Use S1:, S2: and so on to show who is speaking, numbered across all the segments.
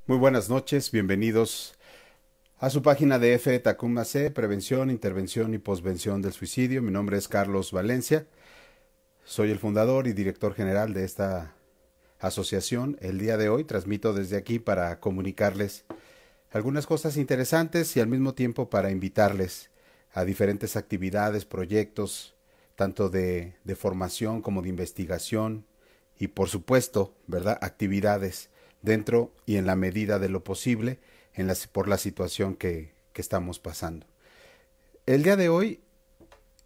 S1: Muy buenas noches, bienvenidos a su página de F Tacuma C, Prevención, Intervención y Posvención del Suicidio. Mi nombre es Carlos Valencia, soy el fundador y director general de esta asociación. El día de hoy transmito desde aquí para comunicarles algunas cosas interesantes y al mismo tiempo para invitarles a diferentes actividades, proyectos, tanto de formación como de investigación y por supuesto, ¿verdad?, actividades dentro y en la medida de lo posible por la situación que estamos pasando. El día de hoy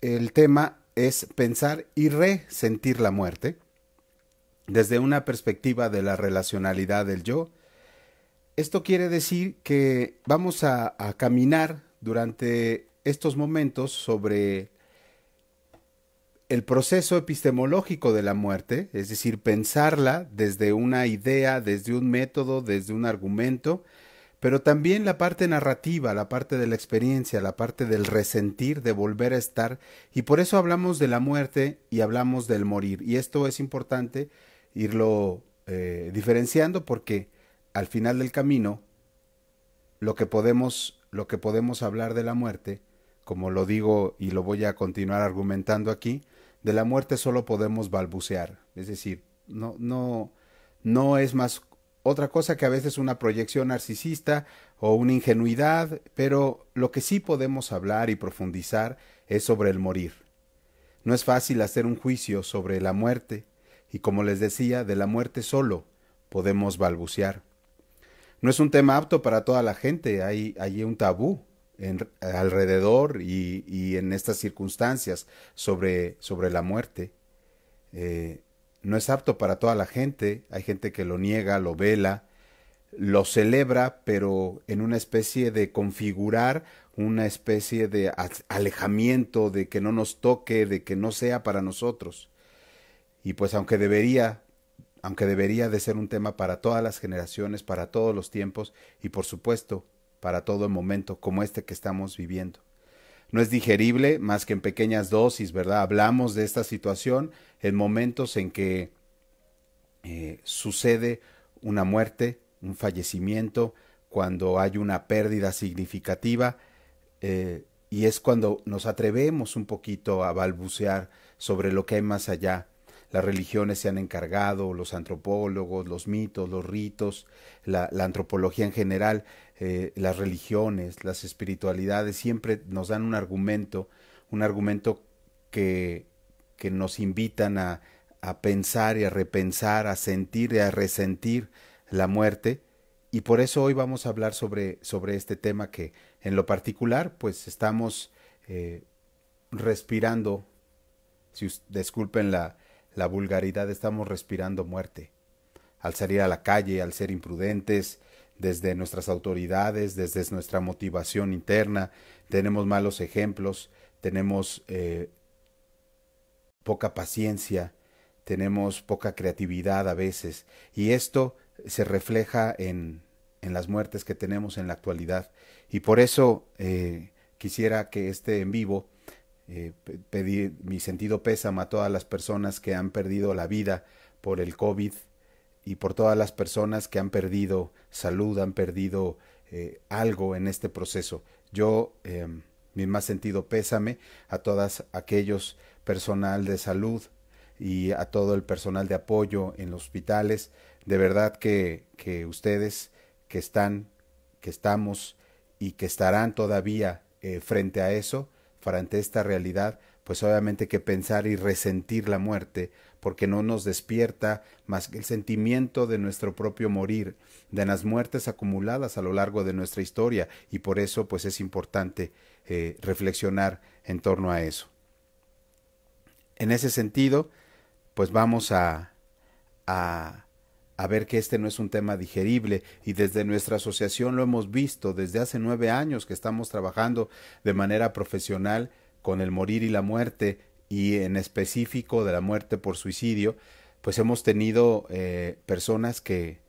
S1: el tema es pensar y resentir la muerte desde una perspectiva de la relacionalidad del yo. Esto quiere decir que vamos a caminar durante estos momentos sobre el proceso epistemológico de la muerte, es decir, pensarla desde una idea, desde un método, desde un argumento, pero también la parte narrativa, la parte de la experiencia, la parte del resentir, de volver a estar, y por eso hablamos de la muerte y hablamos del morir, y esto es importante irlo diferenciando porque al final del camino lo que podemos hablar de la muerte, como lo digo y lo voy a continuar argumentando aquí, de la muerte solo podemos balbucear, es decir, no es más otra cosa que a veces una proyección narcisista o una ingenuidad, pero lo que sí podemos hablar y profundizar es sobre el morir. No es fácil hacer un juicio sobre la muerte, y como les decía, de la muerte solo podemos balbucear. No es un tema apto para toda la gente, hay un tabú alrededor y en estas circunstancias sobre la muerte. No es apto para toda la gente, hay gente que lo niega, lo vela, lo celebra, pero en una especie de configurar, una especie de alejamiento, de que no nos toque, de que no sea para nosotros. Y pues aunque debería de ser un tema para todas las generaciones, para todos los tiempos y por supuesto para todo el momento como este que estamos viviendo. No es digerible más que en pequeñas dosis, ¿verdad? Hablamos de esta situación en momentos en que sucede una muerte, un fallecimiento, cuando hay una pérdida significativa, y es cuando nos atrevemos un poquito a balbucear sobre lo que hay más allá. Las religiones se han encargado, los antropólogos, los mitos, los ritos, la antropología en general, las religiones, las espiritualidades, siempre nos dan un argumento que nos invitan a pensar y a repensar, a sentir y a resentir la muerte. Y por eso hoy vamos a hablar sobre este tema que en lo particular pues estamos respirando, si disculpen la vulgaridad, estamos respirando muerte. Al salir a la calle, al ser imprudentes, desde nuestras autoridades, desde nuestra motivación interna, tenemos malos ejemplos, tenemos poca paciencia, tenemos poca creatividad a veces, y esto se refleja en las muertes que tenemos en la actualidad. Y por eso quisiera que este en vivo pedir mi sentido pésame a todas las personas que han perdido la vida por el COVID y por todas las personas que han perdido salud, han perdido algo en este proceso. Yo, mi más sentido pésame a todas aquellos personal de salud y a todo el personal de apoyo en los hospitales. De verdad que ustedes que están, que estamos y que estarán todavía frente a eso, frente a esta realidad, pues obviamente que pensar y resentir la muerte, porque no nos despierta más que el sentimiento de nuestro propio morir, de las muertes acumuladas a lo largo de nuestra historia, y por eso pues es importante reflexionar en torno a eso. En ese sentido, pues vamos a ver que este no es un tema digerible, y desde nuestra asociación lo hemos visto desde hace 9 años que estamos trabajando de manera profesional con el morir y la muerte, y en específico de la muerte por suicidio. Pues hemos tenido personas que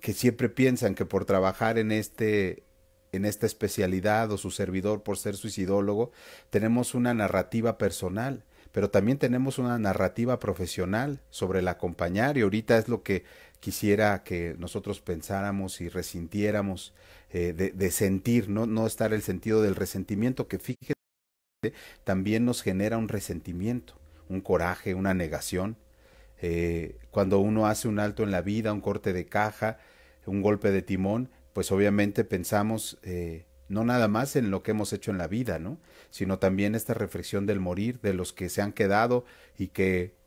S1: siempre piensan que por trabajar en esta especialidad, o su servidor por ser suicidólogo, tenemos una narrativa personal, pero también tenemos una narrativa profesional sobre el acompañar, y ahorita es lo que quisiera que nosotros pensáramos y resintiéramos, de sentir, no estar el sentido del resentimiento, que fíjate, también nos genera un resentimiento, un coraje, una negación. Cuando uno hace un alto en la vida, un corte de caja, un golpe de timón, pues obviamente pensamos, no nada más en lo que hemos hecho en la vida, ¿no? Sino también esta reflexión del morir, de los que se han quedado y que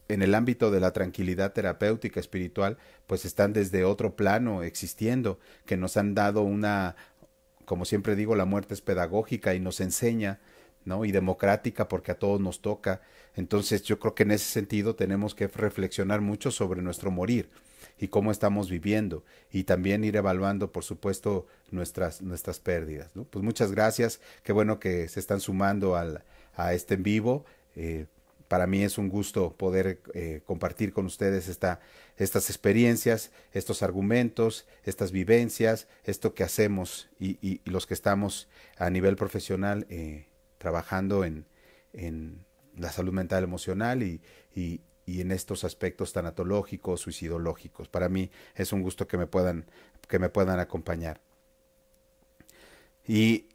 S1: en el ámbito de la tranquilidad terapéutica espiritual, pues están desde otro plano existiendo, que nos han dado una, como siempre digo, la muerte es pedagógica y nos enseña, ¿no? Y democrática porque a todos nos toca. Entonces yo creo que en ese sentido tenemos que reflexionar mucho sobre nuestro morir y cómo estamos viviendo, y también ir evaluando, por supuesto, nuestras pérdidas, ¿no? Pues muchas gracias, qué bueno que se están sumando a este en vivo. Para mí es un gusto poder compartir con ustedes estas experiencias, estos argumentos, estas vivencias, esto que hacemos y los que estamos a nivel profesional trabajando en la salud mental emocional y en estos aspectos tanatológicos, suicidológicos. Para mí es un gusto que me puedan acompañar. Y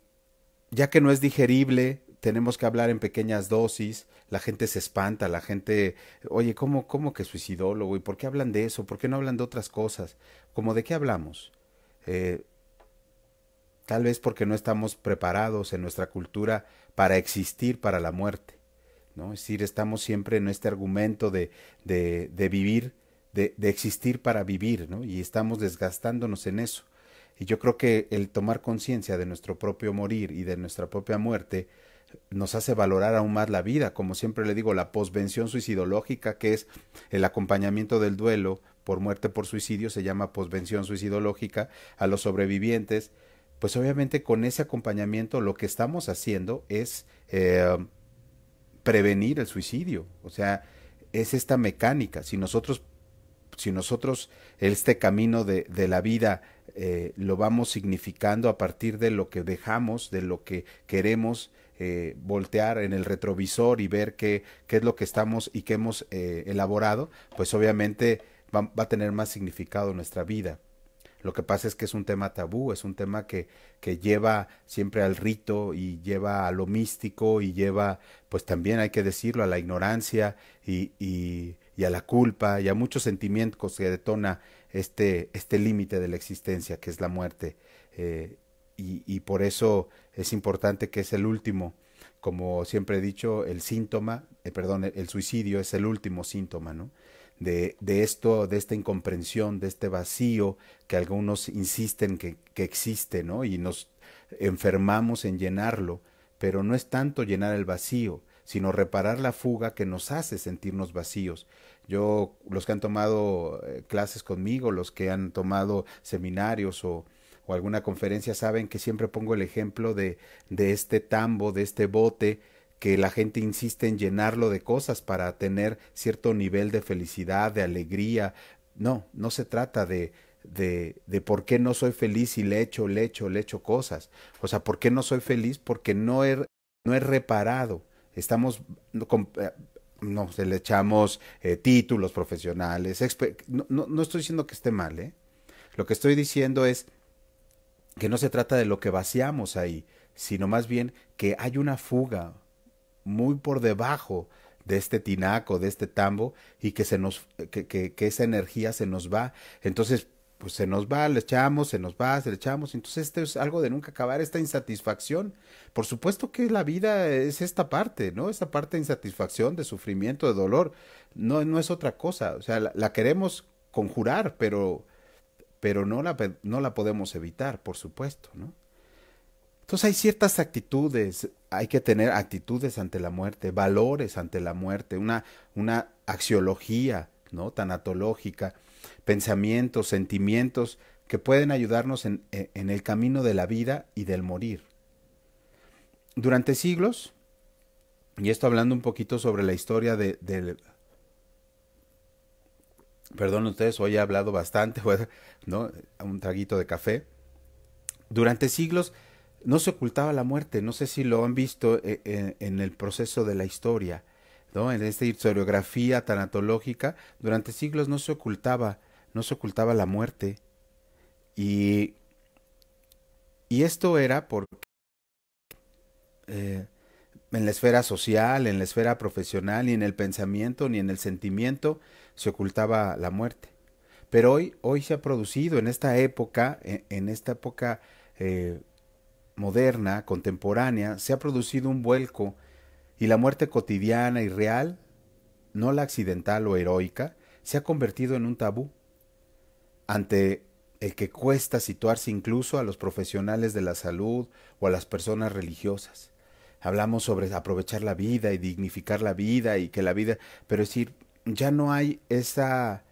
S1: ya que no es digerible, tenemos que hablar en pequeñas dosis, la gente se espanta, la gente, oye, ¿cómo que suicidólogo? ¿Y por qué hablan de eso? ¿Por qué no hablan de otras cosas? ¿Cómo de qué hablamos? Eh, Tal vez porque no estamos preparados en nuestra cultura para existir para la muerte, ¿no? Es decir, estamos siempre en este argumento de vivir, de existir para vivir, ¿no? Y estamos desgastándonos en eso. Y yo creo que el tomar conciencia de nuestro propio morir y de nuestra propia muerte nos hace valorar aún más la vida, como siempre le digo, la posvención suicidológica, que es el acompañamiento del duelo por muerte por suicidio, se llama posvención suicidológica a los sobrevivientes. Pues obviamente con ese acompañamiento lo que estamos haciendo es prevenir el suicidio, o sea, es esta mecánica. Si nosotros este camino de la vida lo vamos significando a partir de lo que dejamos, de lo que queremos, voltear en el retrovisor y ver qué es lo que estamos y que hemos elaborado, pues obviamente va a tener más significado en nuestra vida. Lo que pasa es que es un tema tabú, es un tema que lleva siempre al rito y lleva a lo místico y lleva, pues también hay que decirlo, a la ignorancia y a la culpa y a muchos sentimientos que detona este límite de la existencia que es la muerte. Y por eso es importante que es el último, como siempre he dicho, el síntoma, perdón, el suicidio es el último síntoma, ¿no? De esto, de esta incomprensión, de este vacío que algunos insisten que existe, ¿no? Y nos enfermamos en llenarlo, pero no es tanto llenar el vacío, sino reparar la fuga que nos hace sentirnos vacíos. Yo, los que han tomado clases conmigo, los que han tomado seminarios o alguna conferencia, saben que siempre pongo el ejemplo de este tambo, de este bote, que la gente insiste en llenarlo de cosas para tener cierto nivel de felicidad, de alegría. No se trata de por qué no soy feliz y le echo cosas. O sea, ¿por qué no soy feliz? Porque no he reparado. Estamos, no, se le echamos títulos profesionales. No estoy diciendo que esté mal, ¿eh? Lo que estoy diciendo es que no se trata de lo que vaciamos ahí, sino más bien que hay una fuga muy por debajo de este tinaco, de este tambo, y que que esa energía se nos va. Entonces, pues se nos va, le echamos, se nos va, se le echamos. Entonces, esto es algo de nunca acabar, esta insatisfacción. Por supuesto que la vida es esta parte, ¿no? Esta parte de insatisfacción, de sufrimiento, de dolor. No es otra cosa. O sea, la queremos conjurar, pero no la podemos evitar, por supuesto, ¿no? Entonces hay ciertas actitudes, hay que tener actitudes ante la muerte, valores ante la muerte, una axiología, ¿no? Tanatológica, pensamientos, sentimientos que pueden ayudarnos en el camino de la vida y del morir. Durante siglos, y esto hablando un poquito sobre la historia perdón ustedes, hoy he hablado bastante, ¿no? Un traguito de café. Durante siglos no se ocultaba la muerte, no sé si lo han visto en el proceso de la historia, ¿no? En esta historiografía tanatológica, durante siglos no se ocultaba, no se ocultaba la muerte. Y, y esto era porque eh, en la esfera social, en la esfera profesional, ni en el pensamiento, ni en el sentimiento se ocultaba la muerte. Pero hoy se ha producido en esta época, en esta época eh, moderna, contemporánea, se ha producido un vuelco y la muerte cotidiana y real, no la accidental o heroica, se ha convertido en un tabú ante el que cuesta situarse incluso a los profesionales de la salud o a las personas religiosas. Hablamos sobre aprovechar la vida y dignificar la vida y que la vida, pero es decir, ya no hay esa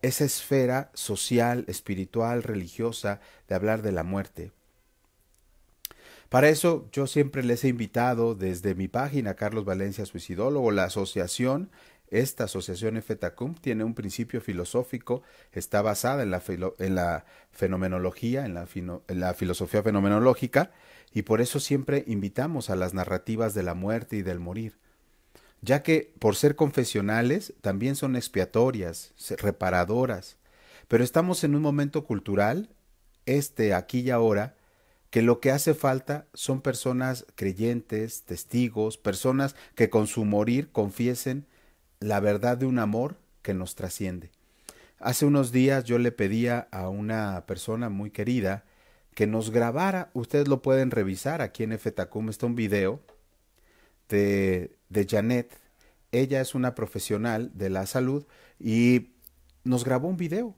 S1: esfera social, espiritual, religiosa de hablar de la muerte. Para eso yo siempre les he invitado desde mi página Carlos Valencia Suicidólogo, la asociación, esta asociación FETACUM tiene un principio filosófico, está basada en la fenomenología, en la filosofía fenomenológica, y por eso siempre invitamos a las narrativas de la muerte y del morir, ya que por ser confesionales también son expiatorias, reparadoras, pero estamos en un momento cultural, aquí y ahora, que lo que hace falta son personas creyentes, testigos, personas que con su morir confiesen la verdad de un amor que nos trasciende. Hace unos días yo le pedía a una persona muy querida que nos grabara, ustedes lo pueden revisar, aquí en FETACUM está un video de Janet. Ella es una profesional de la salud y nos grabó un video.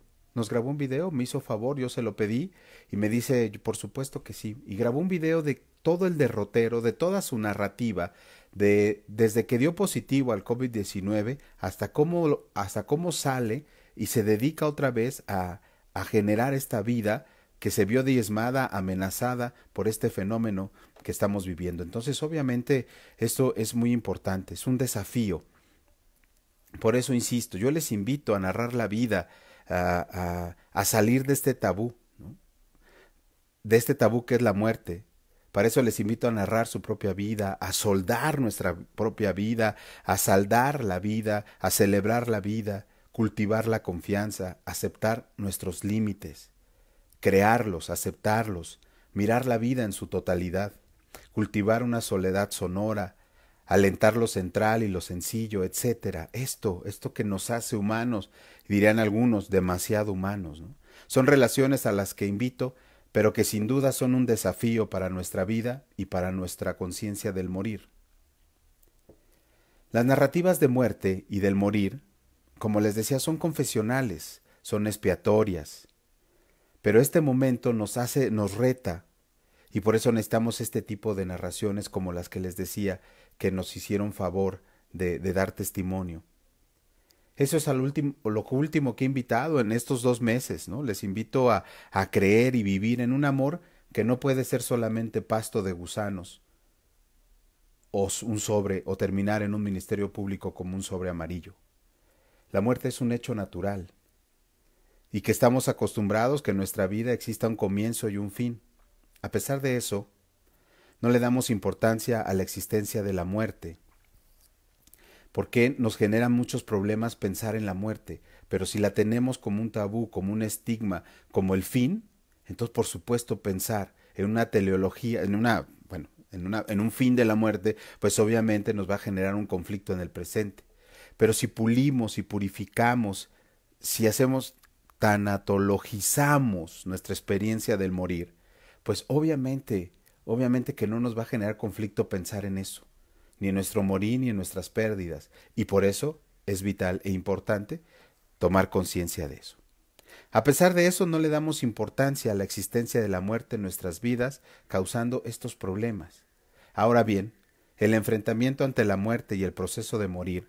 S1: Me hizo favor, yo se lo pedí y me dice, por supuesto que sí. Y grabó un video de todo el derrotero, de toda su narrativa, desde que dio positivo al COVID-19 hasta cómo sale y se dedica otra vez a generar esta vida que se vio diezmada, amenazada por este fenómeno que estamos viviendo. Entonces, obviamente, esto es muy importante, es un desafío. Por eso insisto, yo les invito a narrar la vida, a salir de este tabú, ¿no? De este tabú que es la muerte. Para eso les invito a narrar su propia vida, a soldar nuestra propia vida, a saldar la vida, a celebrar la vida, cultivar la confianza, aceptar nuestros límites, crearlos, aceptarlos, mirar la vida en su totalidad, cultivar una soledad sonora, alentar lo central y lo sencillo, etcétera. Esto que nos hace humanos, dirían algunos, demasiado humanos, ¿no? Son relaciones a las que invito, pero que sin duda son un desafío para nuestra vida y para nuestra conciencia del morir. Las narrativas de muerte y del morir, como les decía, son confesionales, son expiatorias, pero este momento nos reta, y por eso necesitamos este tipo de narraciones como las que les decía, que nos hicieron favor de dar testimonio. Eso es lo último que he invitado en estos 2 meses, ¿no? Les invito a creer y vivir en un amor que no puede ser solamente pasto de gusanos, o terminar en un ministerio público como un sobre amarillo. La muerte es un hecho natural, y que estamos acostumbrados que en nuestra vida exista un comienzo y un fin. A pesar de eso, no le damos importancia a la existencia de la muerte, porque nos genera muchos problemas pensar en la muerte, pero si la tenemos como un tabú, como un estigma, como el fin, entonces por supuesto pensar en una teleología, en un fin de la muerte, pues obviamente nos va a generar un conflicto en el presente. Pero si pulimos y purificamos, si hacemos tanatologizamos nuestra experiencia del morir, pues obviamente que no nos va a generar conflicto pensar en eso, ni en nuestro morir ni en nuestras pérdidas, y por eso es vital e importante tomar conciencia de eso. A pesar de eso, no le damos importancia a la existencia de la muerte en nuestras vidas, causando estos problemas. Ahora bien, el enfrentamiento ante la muerte y el proceso de morir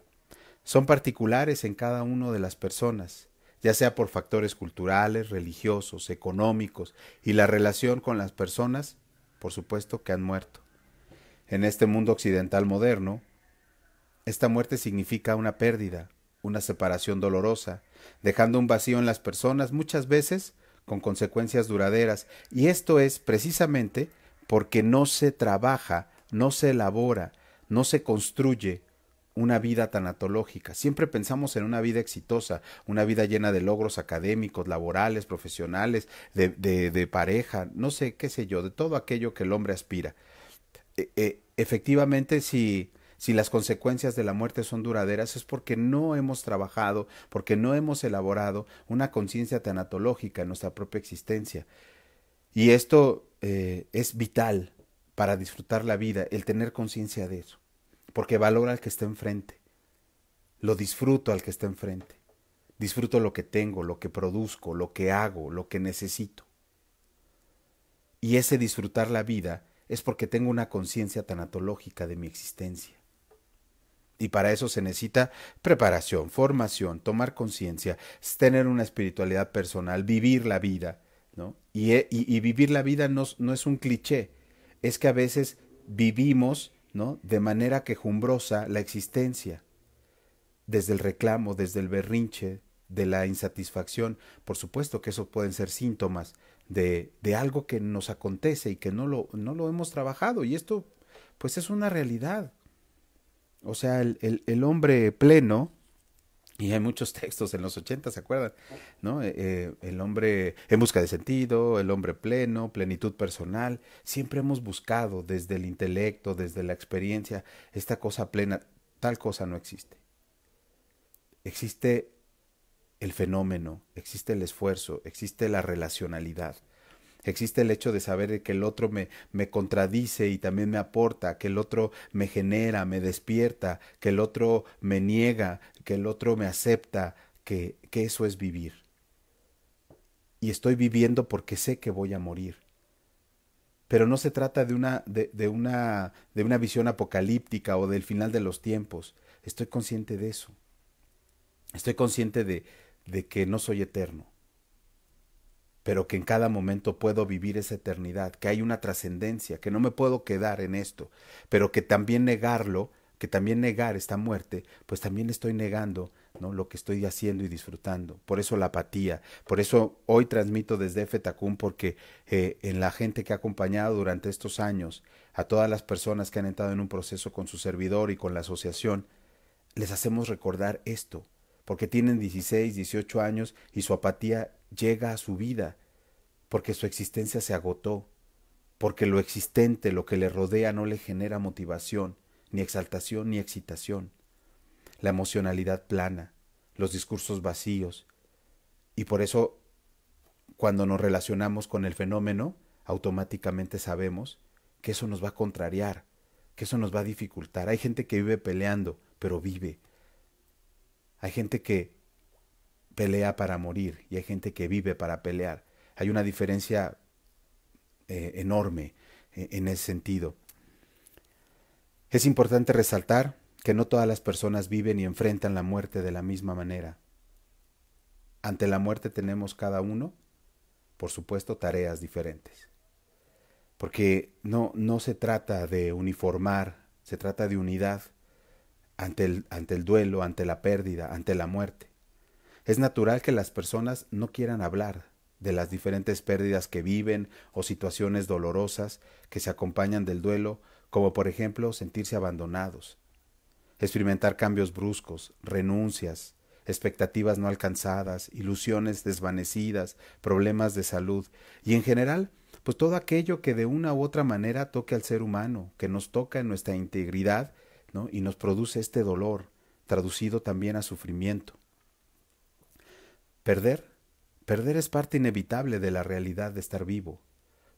S1: son particulares en cada una de las personas, ya sea por factores culturales, religiosos, económicos y la relación con las personas, por supuesto, que han muerto. En este mundo occidental moderno, esta muerte significa una pérdida, una separación dolorosa, dejando un vacío en las personas, muchas veces con consecuencias duraderas, y esto es precisamente porque no se trabaja, no se elabora, no se construye una vida tanatológica. Siempre pensamos en una vida exitosa, una vida llena de logros académicos, laborales, profesionales, de pareja, no sé, qué sé yo, de todo aquello que el hombre aspira. Efectivamente, si las consecuencias de la muerte son duraderas es porque no hemos trabajado, porque no hemos elaborado una conciencia tanatológica en nuestra propia existencia. Y esto es vital para disfrutar la vida, el tener conciencia de eso, porque valoro al que está enfrente, lo disfruto al que está enfrente, disfruto lo que tengo, lo que produzco, lo que hago, lo que necesito. Y ese disfrutar la vida es porque tengo una conciencia tanatológica de mi existencia. Y para eso se necesita preparación, formación, tomar conciencia, tener una espiritualidad personal, vivir la vida, ¿no? Y vivir la vida no es un cliché, es que a veces vivimos, ¿no?, de manera quejumbrosa la existencia, desde el reclamo, desde el berrinche, de la insatisfacción. Por supuesto que eso pueden ser síntomas de algo que nos acontece y que no lo hemos trabajado, y esto pues es una realidad. O sea, el hombre pleno, y hay muchos textos en los 80, ¿se acuerdan? ¿No? El hombre en busca de sentido, el hombre pleno, plenitud personal. Siempre hemos buscado desde el intelecto, desde la experiencia, esta cosa plena. Tal cosa no existe. Existe el fenómeno, existe el esfuerzo, existe la relacionalidad. Existe el hecho de saber que el otro me contradice y también me aporta, que el otro me genera, me despierta, que el otro me niega, que el otro me acepta, que eso es vivir. Y estoy viviendo porque sé que voy a morir. Pero no se trata de una visión apocalíptica o del final de los tiempos. Estoy consciente de eso. Estoy consciente de que no soy eterno, pero que en cada momento puedo vivir esa eternidad, que hay una trascendencia, que no me puedo quedar en esto, pero que también negarlo, que también negar esta muerte, pues también estoy negando, ¿no?, lo que estoy haciendo y disfrutando. Por eso la apatía, por eso hoy transmito desde FETACUM, porque en la gente que ha acompañado durante estos años, a todas las personas que han entrado en un proceso con su servidor y con la asociación, les hacemos recordar esto, porque tienen 16, 18 años y su apatía llega a su vida, porque su existencia se agotó, porque lo existente, lo que le rodea, no le genera motivación, ni exaltación, ni excitación. La emocionalidad plana, los discursos vacíos. Y por eso, cuando nos relacionamos con el fenómeno, automáticamente sabemos que eso nos va a contrariar, que eso nos va a dificultar. Hay gente que vive peleando, pero vive. Hay gente que pelea para morir y hay gente que vive para pelear. Hay una diferencia enorme en ese sentido. Es importante resaltar que no todas las personas viven y enfrentan la muerte de la misma manera. Ante la muerte tenemos cada uno, por supuesto, tareas diferentes. Porque no se trata de uniformar, se trata de unidad ante el duelo, ante la pérdida, ante la muerte. Es natural que las personas no quieran hablar de las diferentes pérdidas que viven o situaciones dolorosas que se acompañan del duelo, como por ejemplo sentirse abandonados, experimentar cambios bruscos, renuncias, expectativas no alcanzadas, ilusiones desvanecidas, problemas de salud y en general, pues todo aquello que de una u otra manera toque al ser humano, que nos toca en nuestra integridad, ¿no?, y nos produce este dolor, traducido también a sufrimiento. Perder es parte inevitable de la realidad de estar vivo,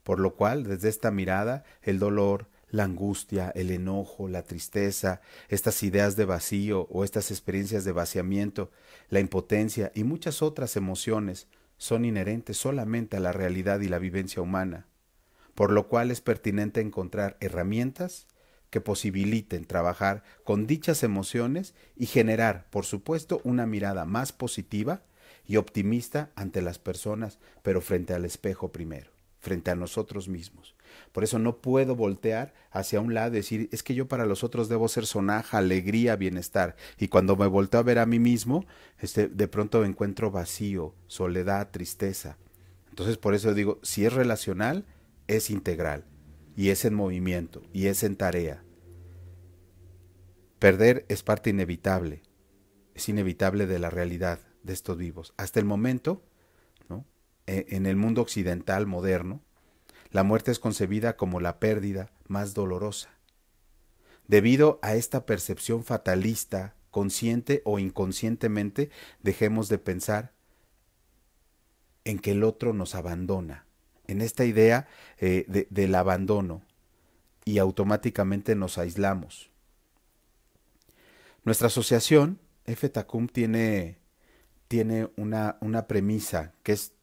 S1: por lo cual, desde esta mirada, el dolor, la angustia, el enojo, la tristeza, estas ideas de vacío o estas experiencias de vaciamiento, la impotencia y muchas otras emociones son inherentes solamente a la realidad y la vivencia humana, por lo cual es pertinente encontrar herramientas que posibiliten trabajar con dichas emociones y generar, por supuesto, una mirada más positiva y optimista ante las personas, pero frente al espejo primero, frente a nosotros mismos. Por eso no puedo voltear hacia un lado y decir, es que yo para los otros debo ser sonaja, alegría, bienestar. Y cuando me volteo a ver a mí mismo, de pronto encuentro vacío, soledad, tristeza. Entonces por eso digo, si es relacional, es integral, y es en movimiento, y es en tarea. Perder es parte inevitable, es inevitable de la realidad de estos vivos. Hasta el momento, ¿no? En el mundo occidental moderno, la muerte es concebida como la pérdida más dolorosa. Debido a esta percepción fatalista, consciente o inconscientemente, dejemos de pensar en que el otro nos abandona, en esta idea del abandono, y automáticamente nos aislamos. Nuestra asociación, FTACUM, tiene una premisa que es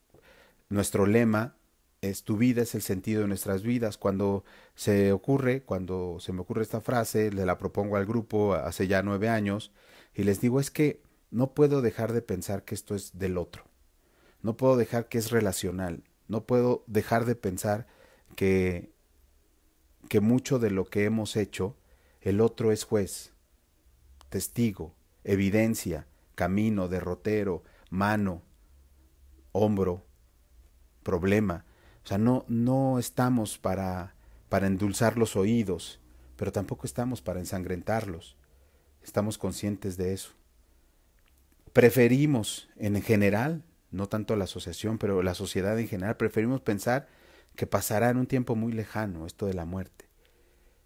S1: nuestro lema, es tu vida es el sentido de nuestras vidas. Cuando se me ocurre esta frase, le la propongo al grupo hace ya 9 años y les digo es que no puedo dejar de pensar que esto es del otro, no puedo dejar que es relacional, no puedo dejar de pensar que, que mucho de lo que hemos hecho, el otro es juez, testigo, evidencia, camino, derrotero, mano, hombro, problema. O sea, no estamos para endulzar los oídos, pero tampoco estamos para ensangrentarlos. Estamos conscientes de eso. Preferimos, en general, no tanto la asociación, pero la sociedad en general, preferimos pensar que pasará en un tiempo muy lejano esto de la muerte,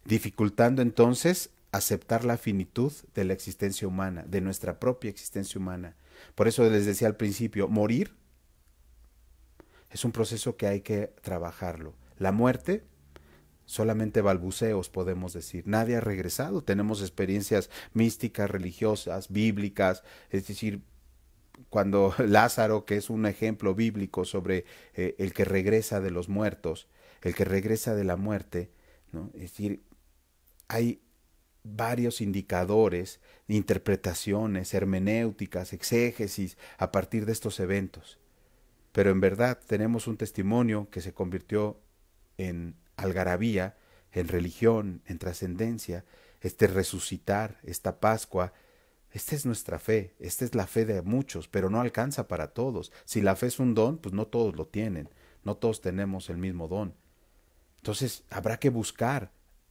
S1: dificultando entonces aceptar la finitud de la existencia humana, de nuestra propia existencia humana. Por eso les decía al principio, morir es un proceso que hay que trabajarlo. La muerte, solamente balbuceos podemos decir. Nadie ha regresado. Tenemos experiencias místicas, religiosas, bíblicas. Es decir, cuando Lázaro, que es un ejemplo bíblico sobre el que regresa de los muertos, el que regresa de la muerte, ¿no? Es decir, hay varios indicadores, interpretaciones, hermenéuticas, exégesis a partir de estos eventos. Pero en verdad tenemos un testimonio que se convirtió en algarabía, en religión, en trascendencia, este resucitar, esta Pascua. Esta es nuestra fe, esta es la fe de muchos, pero no alcanza para todos. Si la fe es un don, pues no todos lo tienen, no todos tenemos el mismo don. Entonces habrá que buscar,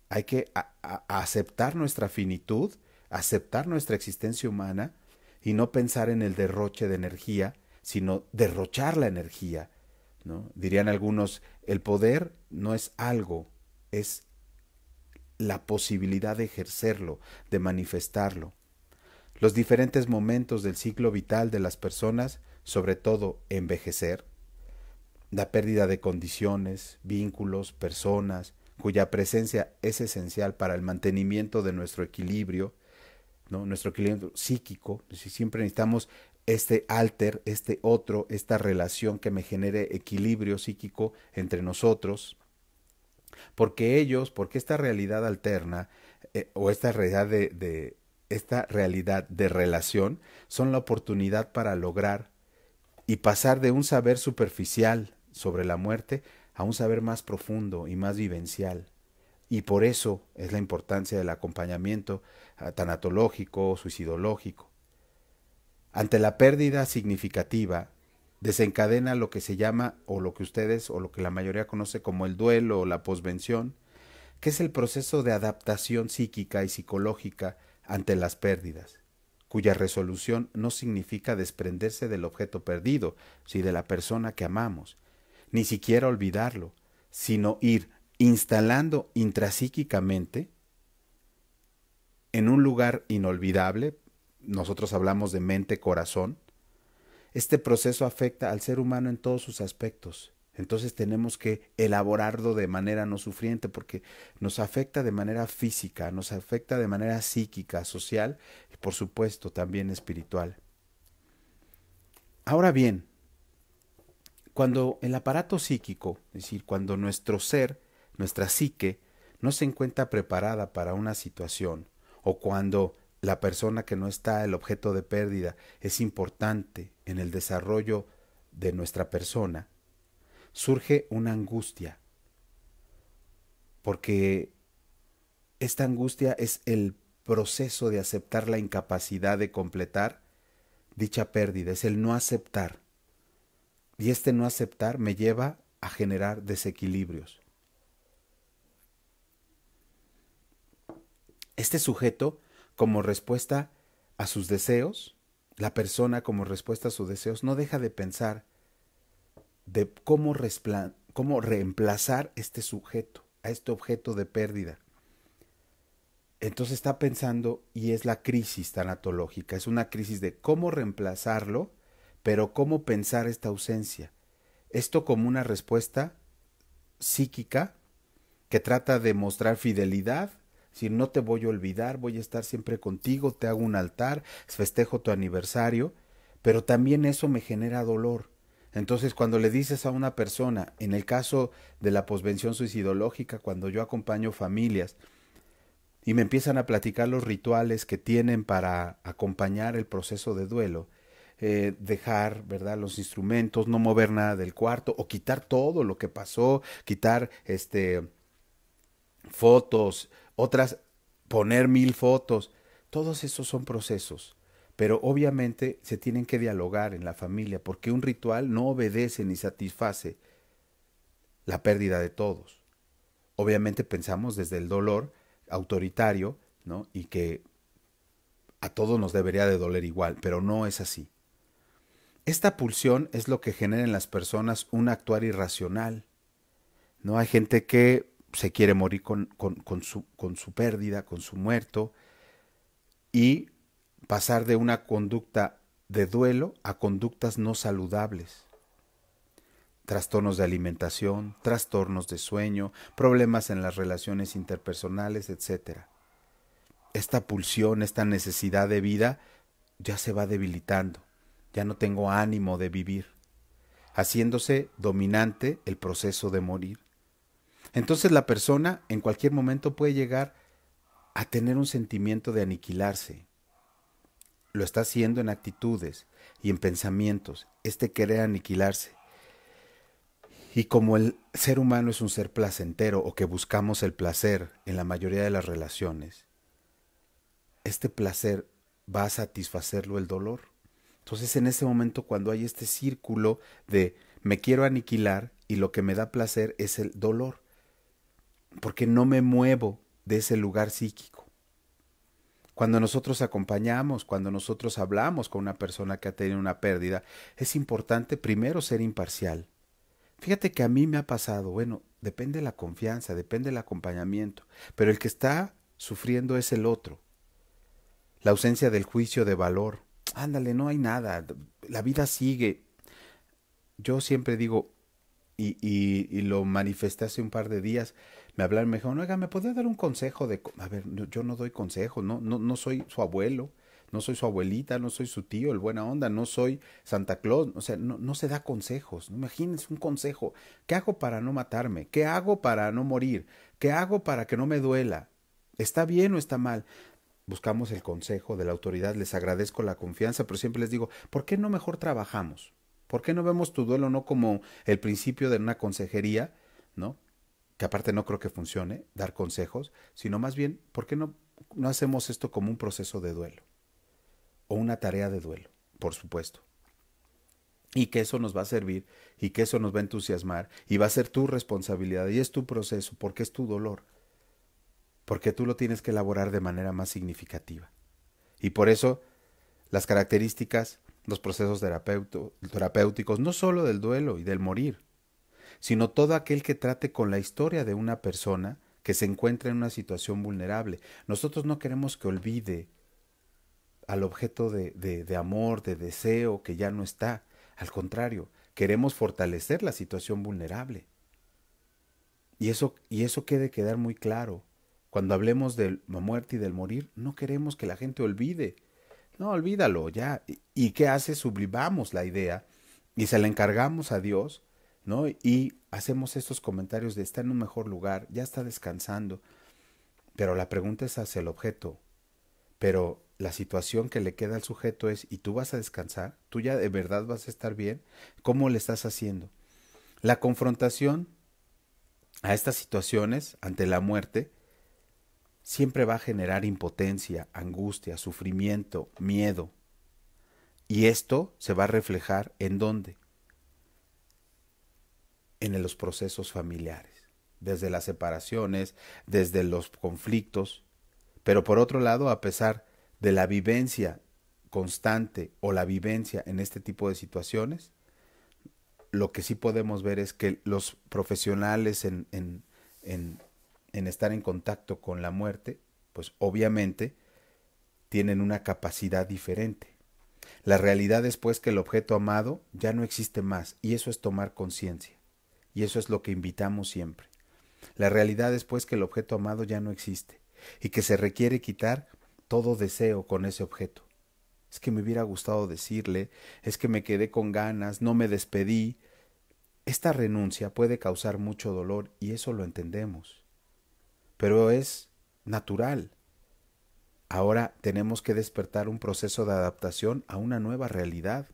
S1: hay que aceptar nuestra finitud, aceptar nuestra existencia humana y no pensar en el derroche de energía, sino derrochar la energía, ¿no? Dirían algunos, el poder no es algo, es la posibilidad de ejercerlo, de manifestarlo. Los diferentes momentos del ciclo vital de las personas, sobre todo envejecer, la pérdida de condiciones, vínculos, personas, cuya presencia es esencial para el mantenimiento de nuestro equilibrio, ¿no? Nuestro equilibrio psíquico. Siempre necesitamos este alter, este otro, esta relación que me genere equilibrio psíquico entre nosotros, porque esta realidad alterna o esta realidad de relación son la oportunidad para lograr y pasar de un saber superficial sobre la muerte a un saber más profundo y más vivencial. Y por eso es la importancia del acompañamiento tanatológico, suicidológico. Ante la pérdida significativa, desencadena lo que se llama, o lo que ustedes, o lo que la mayoría conoce como el duelo o la posvención, que es el proceso de adaptación psíquica y psicológica ante las pérdidas, cuya resolución no significa desprenderse del objeto perdido, si de la persona que amamos, ni siquiera olvidarlo, sino ir instalando intrapsíquicamente en un lugar inolvidable. Nosotros hablamos de mente-corazón. Este proceso afecta al ser humano en todos sus aspectos. Entonces tenemos que elaborarlo de manera no sufriente porque nos afecta de manera física, nos afecta de manera psíquica, social y por supuesto también espiritual. Ahora bien, cuando el aparato psíquico, es decir, cuando nuestro ser, nuestra psique, no se encuentra preparada para una situación, o cuando la persona que no está, el objeto de pérdida, es importante en el desarrollo de nuestra persona, surge una angustia, porque esta angustia es el proceso de aceptar la incapacidad de completar dicha pérdida, es el no aceptar. Y este no aceptar me lleva a generar desequilibrios. Este sujeto como respuesta a sus deseos, la persona como respuesta a sus deseos no deja de pensar de cómo reemplazar este sujeto, a este objeto de pérdida. Entonces está pensando, y es la crisis tanatológica, es una crisis de cómo reemplazarlo, pero cómo pensar esta ausencia. Esto como una respuesta psíquica que trata de mostrar fidelidad, si no te voy a olvidar, voy a estar siempre contigo, te hago un altar, festejo tu aniversario, pero también eso me genera dolor. Entonces, cuando le dices a una persona, en el caso de la posvención suicidológica, cuando yo acompaño familias y me empiezan a platicar los rituales que tienen para acompañar el proceso de duelo, dejar, ¿verdad?, los instrumentos, no mover nada del cuarto o quitar todo lo que pasó, quitar fotos, otras poner 1000 fotos, todos esos son procesos, pero obviamente se tienen que dialogar en la familia porque un ritual no obedece ni satisface la pérdida de todos. Obviamente pensamos desde el dolor autoritario, ¿no? Y que a todos nos debería de doler igual, pero no es así. Esta pulsión es lo que genera en las personas un actuar irracional, ¿no? Hay gente que se quiere morir con su pérdida, con su muerto, y pasar de una conducta de duelo a conductas no saludables. Trastornos de alimentación, trastornos de sueño, problemas en las relaciones interpersonales, etc. Esta pulsión, esta necesidad de vida ya se va debilitando, ya no tengo ánimo de vivir, haciéndose dominante el proceso de morir. Entonces la persona en cualquier momento puede llegar a tener un sentimiento de aniquilarse. Lo está haciendo en actitudes y en pensamientos, querer aniquilarse. Y como el ser humano es un ser placentero o que buscamos el placer en la mayoría de las relaciones, este placer va a satisfacerlo el dolor. Entonces en ese momento cuando hay este círculo de me quiero aniquilar y lo que me da placer es el dolor, porque no me muevo de ese lugar psíquico. Cuando nosotros acompañamos, cuando nosotros hablamos con una persona que ha tenido una pérdida, es importante primero ser imparcial. Fíjate que a mí me ha pasado, bueno, depende de la confianza, depende del acompañamiento, pero el que está sufriendo es el otro. La ausencia del juicio de valor. Ándale, no hay nada, la vida sigue. Yo siempre digo, y lo manifesté hace un par de días, me hablaron, me dijeron, oiga, ¿me podría dar un consejo de...? A ver, yo no doy consejos, no soy su abuelo, no soy su abuelita, no soy su tío, el buena onda, no soy Santa Claus, o sea, no se da consejos. Imagínense un consejo. ¿Qué hago para no matarme? ¿Qué hago para no morir? ¿Qué hago para que no me duela? ¿Está bien o está mal? Buscamos el consejo de la autoridad, les agradezco la confianza, pero siempre les digo, ¿por qué no mejor trabajamos? ¿Por qué no vemos tu duelo no como el principio de una consejería, ¿no? Que aparte no creo que funcione, dar consejos, sino más bien, ¿por qué no hacemos esto como un proceso de duelo? O una tarea de duelo, por supuesto. Y que eso nos va a servir, y que eso nos va a entusiasmar, y va a ser tu responsabilidad, y es tu proceso, porque es tu dolor. Porque tú lo tienes que elaborar de manera más significativa. Y por eso, las características, los procesos terapéuticos, no solo del duelo y del morir, sino todo aquel que trate con la historia de una persona que se encuentra en una situación vulnerable. Nosotros no queremos que olvide al objeto de amor, de deseo, que ya no está. Al contrario, queremos fortalecer la situación vulnerable. Y eso debe quedar muy claro. Cuando hablemos de la muerte y del morir, no queremos que la gente olvide. No, olvídalo ya. ¿Y qué hace? Sublimamos la idea y se la encargamos a Dios, ¿no? Y hacemos estos comentarios de está en un mejor lugar, ya está descansando. Pero la pregunta es hacia el objeto. Pero la situación que le queda al sujeto es, ¿y tú vas a descansar? ¿Tú ya de verdad vas a estar bien? ¿Cómo le estás haciendo? La confrontación a estas situaciones ante la muerte siempre va a generar impotencia, angustia, sufrimiento, miedo. Y esto se va a reflejar ¿en dónde? En los procesos familiares, desde las separaciones, desde los conflictos. Pero por otro lado, a pesar de la vivencia constante o la vivencia en este tipo de situaciones, lo que sí podemos ver es que los profesionales en estar en contacto con la muerte, pues obviamente tienen una capacidad diferente. La realidad es pues que el objeto amado ya no existe más, y eso es tomar conciencia, y eso es lo que invitamos siempre. La realidad es pues que el objeto amado ya no existe, y que se requiere quitar todo deseo con ese objeto. Es que me hubiera gustado decirle, es que me quedé con ganas, no me despedí. Esta renuncia puede causar mucho dolor, y eso lo entendemos, pero es natural. Ahora tenemos que despertar un proceso de adaptación a una nueva realidad.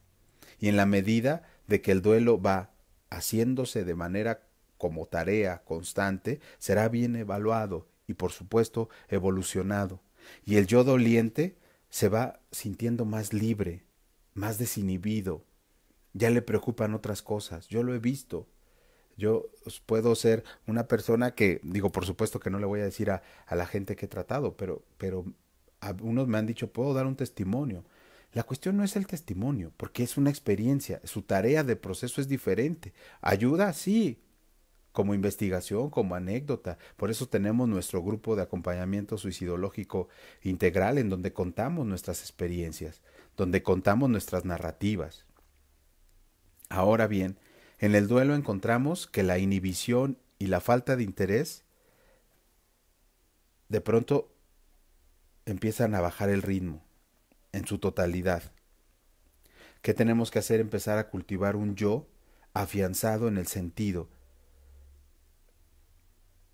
S1: Y en la medida de que el duelo va haciéndose de manera como tarea constante, será bien evaluado y por supuesto evolucionado. Y el yo doliente se va sintiendo más libre, más desinhibido. Ya le preocupan otras cosas. Yo lo he visto. Yo puedo ser una persona que, digo, por supuesto que no le voy a decir a la gente que he tratado, pero unos me han dicho, puedo dar un testimonio. La cuestión no es el testimonio, porque es una experiencia, su tarea de proceso es diferente. Ayuda, sí, como investigación, como anécdota. Por eso tenemos nuestro grupo de acompañamiento suicidológico integral, en donde contamos nuestras experiencias, donde contamos nuestras narrativas. Ahora bien, en el duelo encontramos que la inhibición y la falta de interés de pronto empiezan a bajar el ritmo en su totalidad. ¿Qué tenemos que hacer? Empezar a cultivar un yo afianzado en el sentido,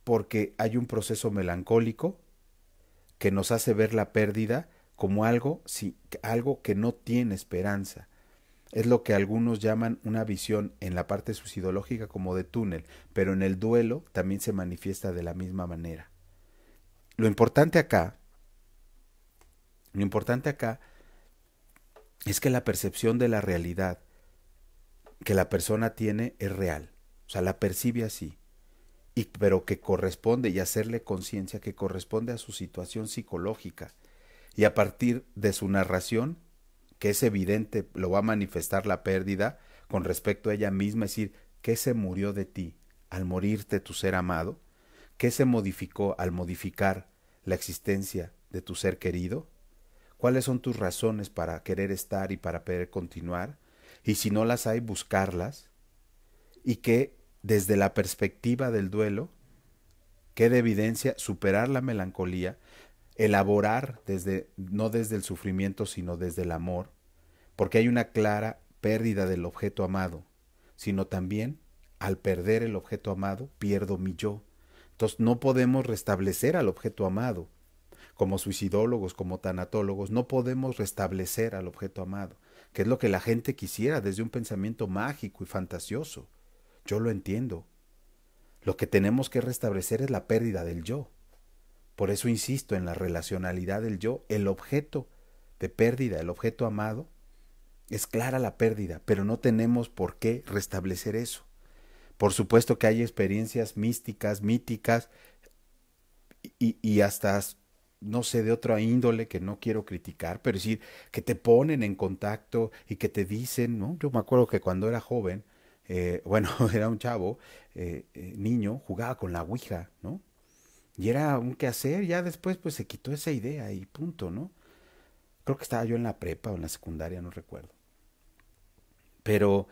S1: porque hay un proceso melancólico que nos hace ver la pérdida como algo que no tiene esperanza. Es lo que algunos llaman una visión en la parte suicidológica como de túnel, pero en el duelo también se manifiesta de la misma manera. Lo importante acá, lo importante acá es que la percepción de la realidad que la persona tiene es real, o sea, la percibe así, pero que corresponde, y hacerle conciencia que corresponde a su situación psicológica, y a partir de su narración, que es evidente, lo va a manifestar la pérdida con respecto a ella misma, es decir, ¿qué se murió de ti al morirte tu ser amado? ¿Qué se modificó al modificar la existencia de tu ser querido? ¿Cuáles son tus razones para querer estar y para poder continuar? Y si no las hay, buscarlas. Y que desde la perspectiva del duelo quede evidencia superar la melancolía, elaborar no desde el sufrimiento, sino desde el amor, porque hay una clara pérdida del objeto amado, sino también al perder el objeto amado, pierdo mi yo. Entonces no podemos restablecer al objeto amado. Como suicidólogos, como tanatólogos, no podemos restablecer al objeto amado, que es lo que la gente quisiera desde un pensamiento mágico y fantasioso. Yo lo entiendo. Lo que tenemos que restablecer es la pérdida del yo. Por eso insisto en la relacionalidad del yo. El objeto de pérdida, el objeto amado, es clara la pérdida, pero no tenemos por qué restablecer eso. Por supuesto que hay experiencias místicas, míticas y hasta, no sé, de otra índole que no quiero criticar, pero es decir, que te ponen en contacto y que te dicen, ¿no? Yo me acuerdo que cuando era joven, bueno, era un chavo, niño, jugaba con la ouija, ¿no? Y era un quehacer, ya después pues se quitó esa idea y punto, ¿no? Creo que estaba yo en la prepa o en la secundaria, no recuerdo. Pero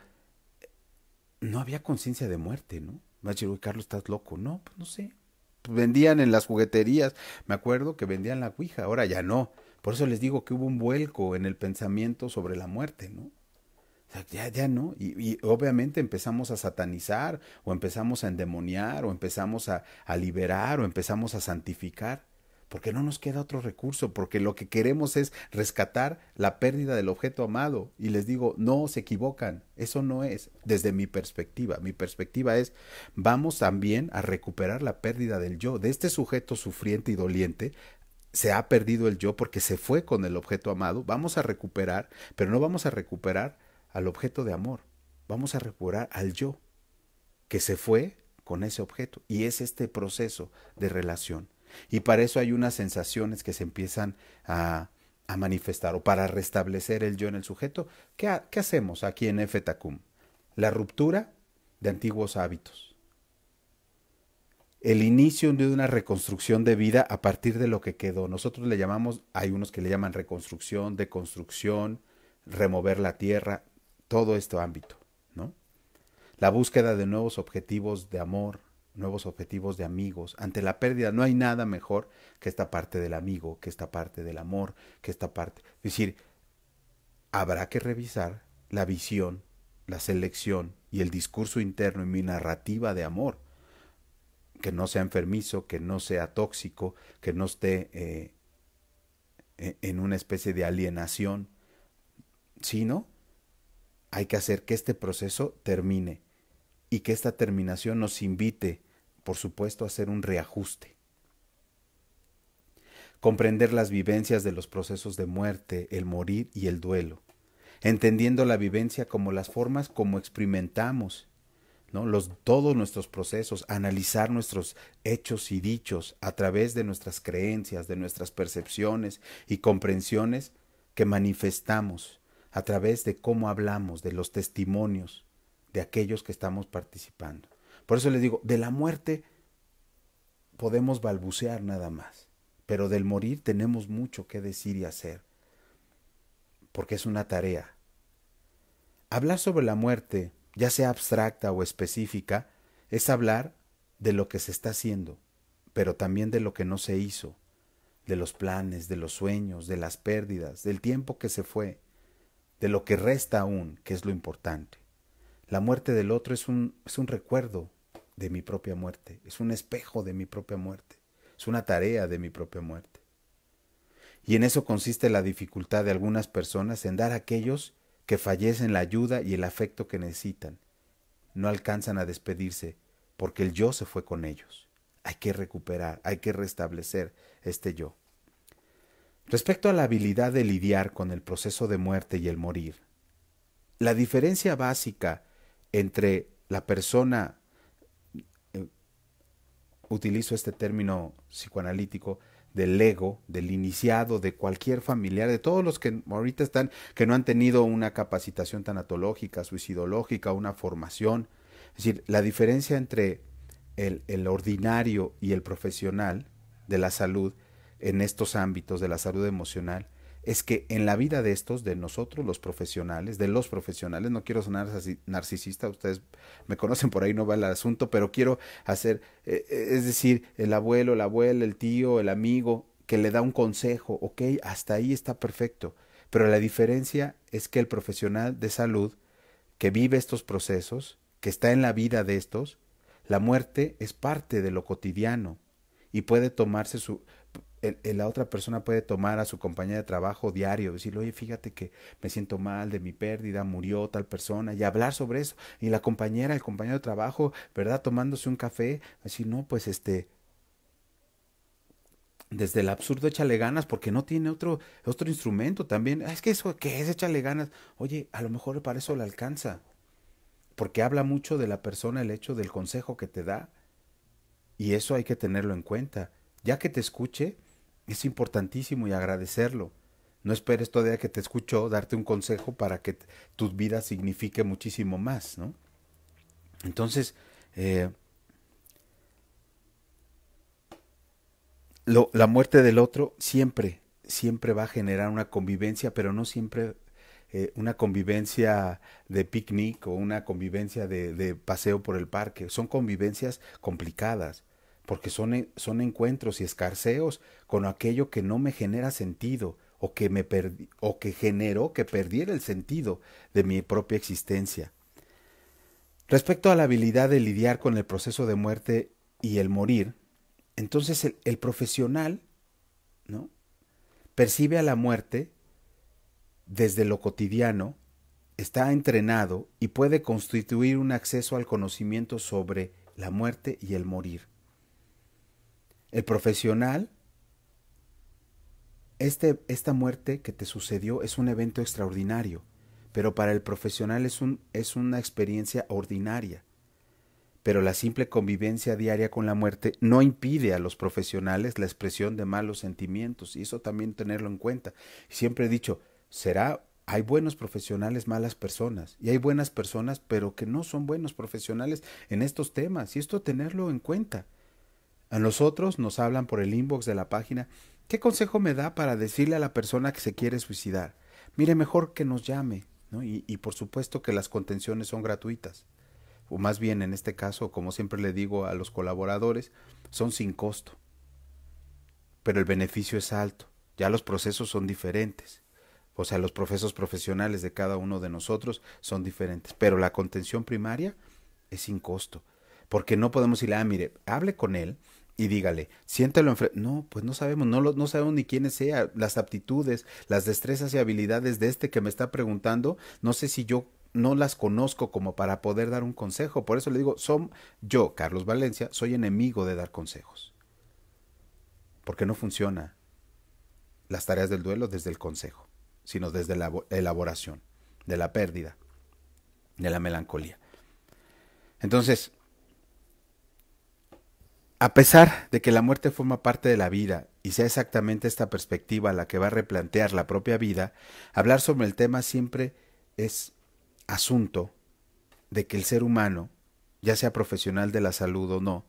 S1: no había conciencia de muerte, ¿no? Me va a decir, uy, Carlos, estás loco. No, pues no sé. Pues vendían en las jugueterías, me acuerdo que vendían la ouija, ahora ya no. Por eso les digo que hubo un vuelco en el pensamiento sobre la muerte, ¿no? O sea, ya no. Y obviamente empezamos a satanizar, o empezamos a endemoniar, o empezamos a liberar, o empezamos a santificar. Porque no nos queda otro recurso, porque lo que queremos es rescatar la pérdida del objeto amado. Y les digo, no se equivocan, eso no es desde mi perspectiva. Mi perspectiva es, vamos también a recuperar la pérdida del yo, de este sujeto sufriente y doliente. Se ha perdido el yo porque se fue con el objeto amado. Vamos a recuperar, pero no vamos a recuperar al objeto de amor. Vamos a recuperar al yo que se fue con ese objeto. Y es este proceso de relación. Y para eso hay unas sensaciones que se empiezan a manifestar o para restablecer el yo en el sujeto, ¿qué hacemos aquí en FTACUM? La ruptura de antiguos hábitos. El inicio de una reconstrucción de vida a partir de lo que quedó. Nosotros le llamamos, hay unos que le llaman reconstrucción, deconstrucción, remover la tierra, todo este ámbito, ¿no? La búsqueda de nuevos objetivos de amor, nuevos objetivos de amigos. Ante la pérdida no hay nada mejor que esta parte del amigo, que esta parte del amor, que esta parte. Es decir, habrá que revisar la visión, la selección y el discurso interno y mi narrativa de amor. Que no sea enfermizo, que no sea tóxico, que no esté en una especie de alienación, sino hay que hacer que este proceso termine y que esta terminación nos invite, por supuesto, a hacer un reajuste. Comprender las vivencias de los procesos de muerte, el morir y el duelo, entendiendo la vivencia como las formas como experimentamos, ¿no? Todos nuestros procesos, analizar nuestros hechos y dichos a través de nuestras creencias, de nuestras percepciones y comprensiones que manifestamos a través de cómo hablamos, de los testimonios de aquellos que estamos participando. Por eso les digo, de la muerte podemos balbucear nada más, pero del morir tenemos mucho que decir y hacer, porque es una tarea. Hablar sobre la muerte, ya sea abstracta o específica, es hablar de lo que se está haciendo, pero también de lo que no se hizo, de los planes, de los sueños, de las pérdidas, del tiempo que se fue, de lo que resta aún, que es lo importante. La muerte del otro es un recuerdo de mi propia muerte, es un espejo de mi propia muerte, es una tarea de mi propia muerte. Y en eso consiste la dificultad de algunas personas en dar a aquellos que fallecen la ayuda y el afecto que necesitan. No alcanzan a despedirse porque el yo se fue con ellos. Hay que recuperar, hay que restablecer este yo. Respecto a la habilidad de lidiar con el proceso de muerte y el morir, la diferencia básica entre la persona, utilizo este término psicoanalítico, del ego, del iniciado, de cualquier familiar, de todos los que ahorita están, que no han tenido una capacitación tanatológica, suicidológica, una formación. Es decir, la diferencia entre el ordinario y el profesional de la salud en estos ámbitos de la salud emocional es que en la vida de estos, de nosotros los profesionales, no quiero sonar así narcisista, ustedes me conocen por ahí, no va el asunto, pero quiero hacer, es decir, el abuelo, la abuela, el tío, el amigo, que le da un consejo, ok, hasta ahí está perfecto, pero la diferencia es que el profesional de salud que vive estos procesos, que está en la vida de estos, la muerte es parte de lo cotidiano y puede tomarse la otra persona puede tomar a su compañera de trabajo diario, decirle, oye, fíjate que me siento mal de mi pérdida, murió tal persona, y hablar sobre eso. Y la compañera, el compañero de trabajo, ¿verdad? Tomándose un café, así, no, pues desde el absurdo échale ganas porque no tiene otro instrumento también. Es que eso, ¿qué es? Échale ganas. Oye, a lo mejor para eso le alcanza. Porque habla mucho de la persona el hecho del consejo que te da. Y eso hay que tenerlo en cuenta. Ya que te escuche, es importantísimo y agradecerlo. No esperes todavía que te escuchó darte un consejo para que tu vida signifique muchísimo más, ¿no? Entonces, la muerte del otro siempre va a generar una convivencia, pero no siempre una convivencia de picnic o una convivencia de paseo por el parque. Son convivencias complicadas porque son encuentros y escarceos con aquello que no me genera sentido o que generó que perdiera el sentido de mi propia existencia. Respecto a la habilidad de lidiar con el proceso de muerte y el morir, entonces el profesional, ¿no?, percibe a la muerte desde lo cotidiano, está entrenado y puede constituir un acceso al conocimiento sobre la muerte y el morir. El profesional, esta muerte que te sucedió es un evento extraordinario, pero para el profesional es una experiencia ordinaria. pero la simple convivencia diaria con la muerte no impide a los profesionales la expresión de malos sentimientos, y eso también tenerlo en cuenta. Siempre he dicho, hay buenos profesionales, malas personas, y hay buenas personas, pero que no son buenos profesionales en estos temas, y esto tenerlo en cuenta. A nosotros nos hablan por el inbox de la página, ¿qué consejo me da para decirle a la persona que se quiere suicidar? Mire, mejor que nos llame, ¿no? Y por supuesto que las contenciones son gratuitas, o más bien en este caso, como siempre le digo a los colaboradores, son sin costo, pero el beneficio es alto, ya los procesos son diferentes, o sea, los procesos profesionales de cada uno de nosotros son diferentes, pero la contención primaria es sin costo, porque no podemos decirle, mire, hable con él y dígale, siéntelo enfrente. No, pues no sabemos, no sabemos ni quiénes sea, las aptitudes, las destrezas y habilidades de este que me está preguntando, no sé si yo no las conozco como para poder dar un consejo. Por eso le digo, yo, Carlos Valencia, soy enemigo de dar consejos, porque no funciona las tareas del duelo desde el consejo, sino desde la elaboración, de la pérdida, de la melancolía. Entonces, a pesar de que la muerte forma parte de la vida y sea exactamente esta perspectiva la que va a replantear la propia vida, hablar sobre el tema siempre es asunto de que el ser humano, ya sea profesional de la salud o no,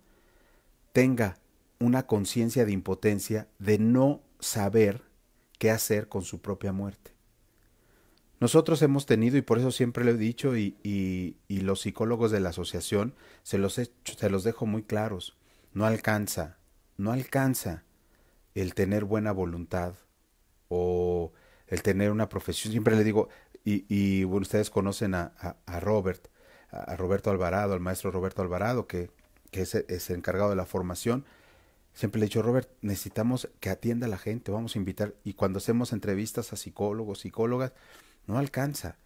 S1: tenga una conciencia de impotencia de no saber qué hacer con su propia muerte. Nosotros hemos tenido, y por eso siempre lo he dicho, y los psicólogos de la asociación se los dejo muy claros, no alcanza el tener buena voluntad o el tener una profesión. Siempre le digo, y bueno, ustedes conocen a Roberto Alvarado, al maestro Roberto Alvarado, que es el encargado de la formación. Siempre le he dicho, Robert, necesitamos que atienda a la gente, vamos a invitar, y cuando hacemos entrevistas a psicólogos, psicólogas, no alcanza,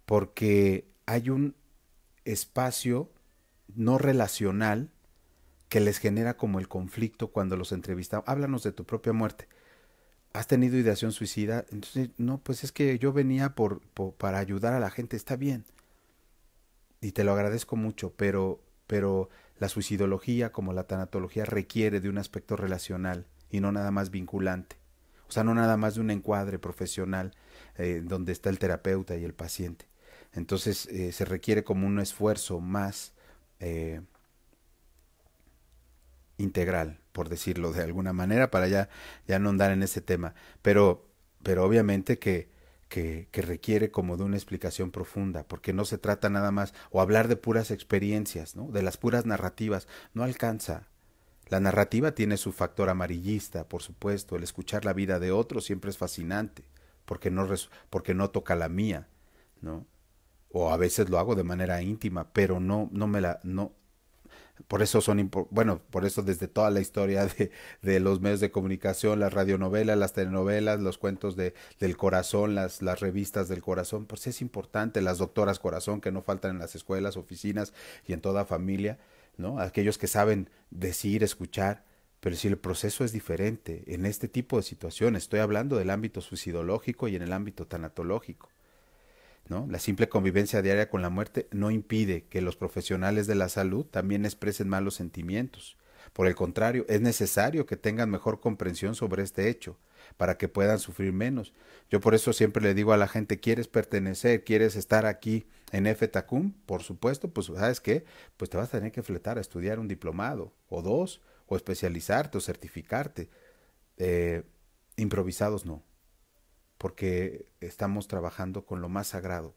S1: porque hay un espacio no relacional que les genera como el conflicto cuando los entrevistamos. Háblanos de tu propia muerte. ¿Has tenido ideación suicida? Entonces, no, pues es que yo venía para ayudar a la gente, está bien. Y te lo agradezco mucho, pero la suicidología, como la tanatología, requiere de un aspecto relacional y no nada más vinculante. O sea, no nada más de un encuadre profesional donde está el terapeuta y el paciente. Entonces, se requiere como un esfuerzo más integral, por decirlo de alguna manera, para ya no andar en ese tema. Pero obviamente que requiere como de una explicación profunda, porque no se trata nada más, o hablar de puras experiencias, ¿no? De las puras narrativas, no alcanza. La narrativa tiene su factor amarillista, por supuesto, el escuchar la vida de otros siempre es fascinante, porque no toca la mía, ¿no? O a veces lo hago de manera íntima, pero no me la, no, por eso por eso desde toda la historia de los medios de comunicación, las radionovelas, las telenovelas, los cuentos del corazón, las revistas del corazón, pues es importante, las doctoras corazón que no faltan en las escuelas, oficinas y en toda familia, ¿no? Aquellos que saben decir, escuchar, pero si el proceso es diferente en este tipo de situaciones, estoy hablando del ámbito suicidológico y en el ámbito tanatológico, ¿no? La simple convivencia diaria con la muerte no impide que los profesionales de la salud también expresen malos sentimientos. Por el contrario, es necesario que tengan mejor comprensión sobre este hecho, para que puedan sufrir menos. Yo por eso siempre le digo a la gente, ¿quieres pertenecer? ¿Quieres estar aquí en FTACUM? Por supuesto, pues ¿sabes qué? Pues te vas a tener que fletar a estudiar un diplomado, o dos, o especializarte, o certificarte. Improvisados no, porque estamos trabajando con lo más sagrado,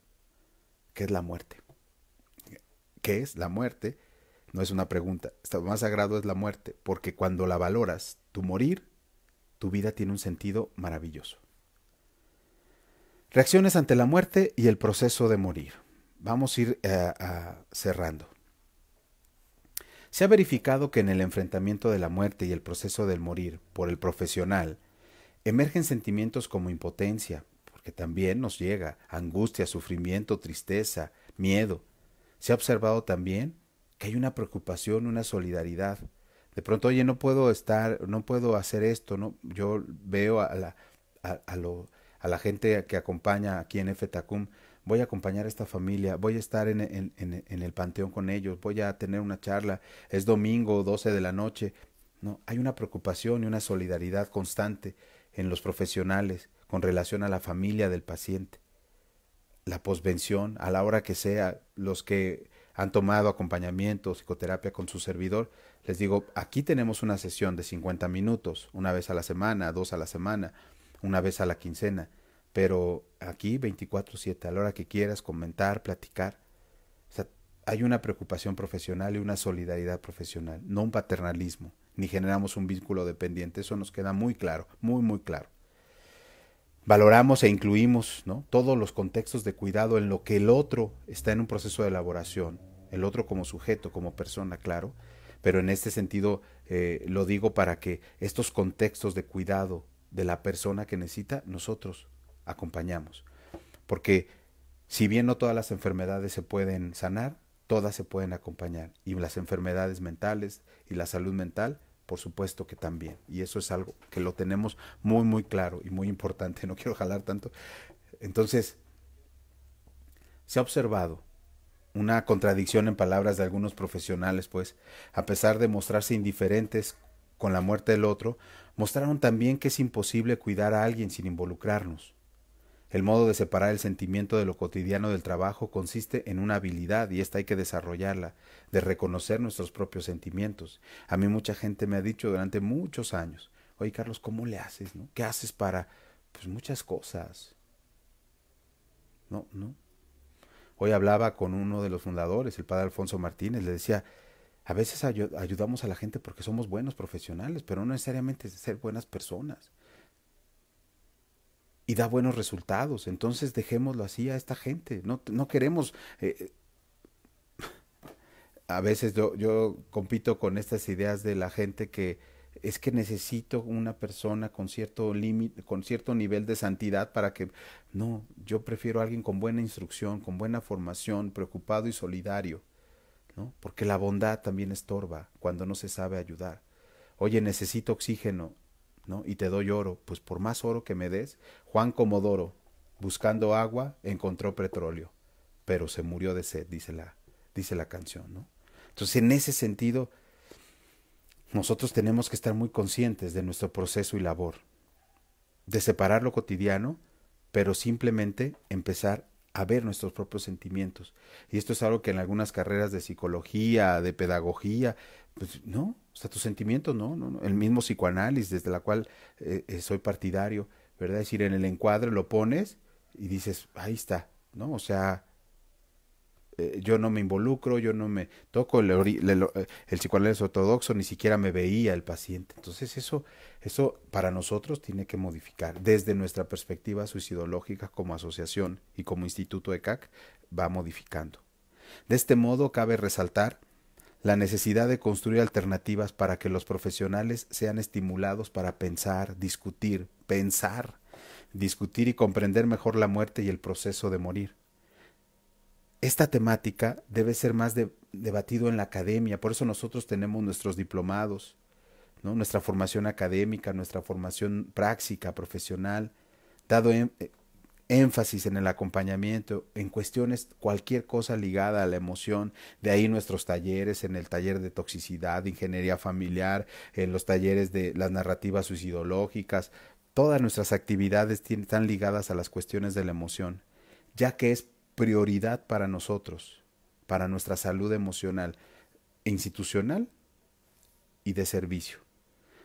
S1: que es la muerte. ¿Qué es la muerte? No es una pregunta. Lo más sagrado es la muerte, porque cuando la valoras, tu morir, tu vida tiene un sentido maravilloso. Reacciones ante la muerte y el proceso de morir. Vamos a ir cerrando. Se ha verificado que en el enfrentamiento de la muerte y el proceso del morir por el profesional, emergen sentimientos como impotencia, porque también nos llega angustia, sufrimiento, tristeza, miedo. Se ha observado también que hay una preocupación, una solidaridad. De pronto, oye, no puedo hacer esto, ¿no? Yo veo a la gente que acompaña aquí en FTACUM voy a acompañar a esta familia, voy a estar en el panteón con ellos, voy a tener una charla, es domingo 12 de la noche. No, hay una preocupación y una solidaridad constante en los profesionales con relación a la familia del paciente. La posvención, a la hora que sea, los que han tomado acompañamiento, psicoterapia con su servidor, les digo, aquí tenemos una sesión de 50 minutos, una vez a la semana, dos a la semana, una vez a la quincena, pero aquí 24/7, a la hora que quieras comentar, platicar. O sea, hay una preocupación profesional y una solidaridad profesional, no un paternalismo, ni generamos un vínculo dependiente, eso nos queda muy claro, muy, muy claro. Valoramos e incluimos, ¿no?, todos los contextos de cuidado en lo que el otro está en un proceso de elaboración, el otro como sujeto, como persona, claro, pero en este sentido lo digo para que estos contextos de cuidado de la persona que necesita, nosotros acompañamos. Porque si bien no todas las enfermedades se pueden sanar, todas se pueden acompañar. Y las enfermedades mentales y la salud mental, por supuesto que también. Y eso es algo que lo tenemos muy, muy claro y muy importante. No quiero jalar tanto. Entonces, se ha observado una contradicción en palabras de algunos profesionales, pues, a pesar de mostrarse indiferentes con la muerte del otro, mostraron también que es imposible cuidar a alguien sin involucrarnos. El modo de separar el sentimiento de lo cotidiano del trabajo consiste en una habilidad, y esta hay que desarrollarla, de reconocer nuestros propios sentimientos. A mí mucha gente me ha dicho durante muchos años, oye Carlos, ¿cómo le haces? ¿No? ¿Qué haces para? Pues muchas cosas. No, no. Hoy hablaba con uno de los fundadores, el padre Alfonso Martínez, le decía, a veces ayudamos a la gente porque somos buenos profesionales, pero no necesariamente ser buenas personas. Y da buenos resultados. Entonces dejémoslo así a esta gente. No, no queremos... a veces yo compito con estas ideas de la gente que es que necesito una persona con cierto límite, con cierto nivel de santidad para que... No, yo prefiero a alguien con buena instrucción, con buena formación, preocupado y solidario, ¿no? Porque la bondad también estorba cuando no se sabe ayudar. Oye, necesito oxígeno, ¿no? Y te doy oro. Pues por más oro que me des, Juan Comodoro, buscando agua, encontró petróleo, pero se murió de sed, dice la canción, ¿no? Entonces, en ese sentido, nosotros tenemos que estar muy conscientes de nuestro proceso y labor, de separar lo cotidiano, pero simplemente empezar a ver nuestros propios sentimientos. Y esto es algo que en algunas carreras de psicología, de pedagogía, pues no, o sea, tus sentimientos no, no, no. El mismo psicoanálisis, desde la cual soy partidario, ¿verdad? Es decir, en el encuadre lo pones y dices, ahí está, ¿no? O sea, yo no me involucro, yo no me toco el psicoanálisis ortodoxo, ni siquiera me veía el paciente. Entonces eso para nosotros tiene que modificar. Desde nuestra perspectiva suicidológica como asociación y como instituto de CAC va modificando. De este modo cabe resaltar la necesidad de construir alternativas para que los profesionales sean estimulados para discutir y comprender mejor la muerte y el proceso de morir. Esta temática debe ser más debatido en la academia, por eso nosotros tenemos nuestros diplomados, ¿no? Nuestra formación académica, nuestra formación práctica, profesional, dado énfasis en el acompañamiento, en cuestiones, cualquier cosa ligada a la emoción, de ahí nuestros talleres, en el taller de toxicidad, de ingeniería familiar, en los talleres de las narrativas suicidológicas, todas nuestras actividades están ligadas a las cuestiones de la emoción, ya que es prioridad para nosotros, para nuestra salud emocional, institucional y de servicio.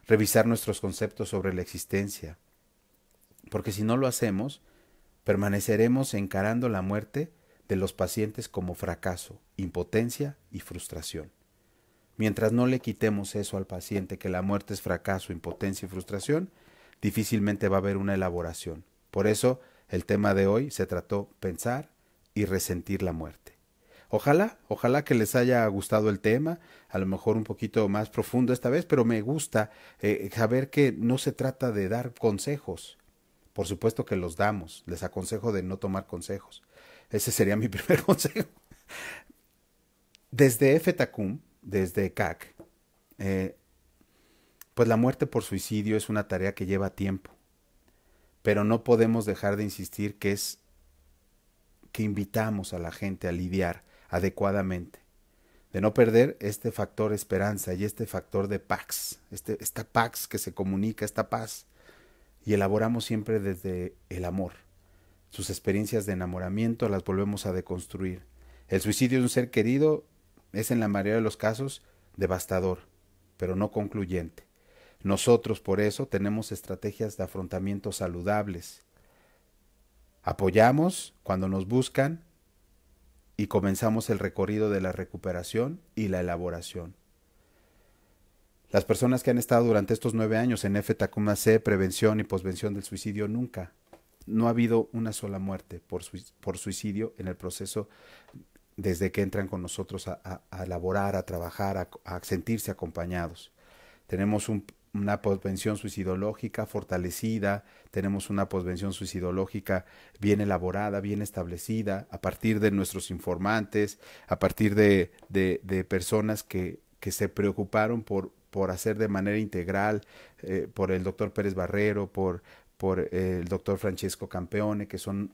S1: Revisar nuestros conceptos sobre la existencia, porque si no lo hacemos, permaneceremos encarando la muerte de los pacientes como fracaso, impotencia y frustración. Mientras no le quitemos eso al paciente, que la muerte es fracaso, impotencia y frustración, difícilmente va a haber una elaboración. Por eso, el tema de hoy se trató pensar y resentir la muerte. Ojalá que les haya gustado el tema, a lo mejor un poquito más profundo esta vez, pero me gusta saber que no se trata de dar consejos. Por supuesto que los damos, les aconsejo de no tomar consejos. Ese sería mi primer consejo. Desde FETACUM, desde CAC, pues la muerte por suicidio es una tarea que lleva tiempo, pero no podemos dejar de insistir que es que invitamos a la gente a lidiar adecuadamente, de no perder este factor esperanza y este factor de pax, esta pax que se comunica, esta paz, y elaboramos siempre desde el amor. Sus experiencias de enamoramiento las volvemos a deconstruir. El suicidio de un ser querido es en la mayoría de los casos devastador, pero no concluyente. Nosotros por eso tenemos estrategias de afrontamiento saludables. Apoyamos cuando nos buscan y comenzamos el recorrido de la recuperación y la elaboración. Las personas que han estado durante estos 9 años en F-Tacuma C, prevención y posvención del suicidio, no ha habido una sola muerte por suicidio en el proceso desde que entran con nosotros a elaborar, a trabajar, a sentirse acompañados. Tenemos una posvención suicidológica fortalecida, tenemos una posvención suicidológica bien elaborada, bien establecida, a partir de nuestros informantes, a partir de personas que se preocuparon por hacer de manera integral, por el doctor Pérez Barrero, por el doctor Francesco Campeone, que son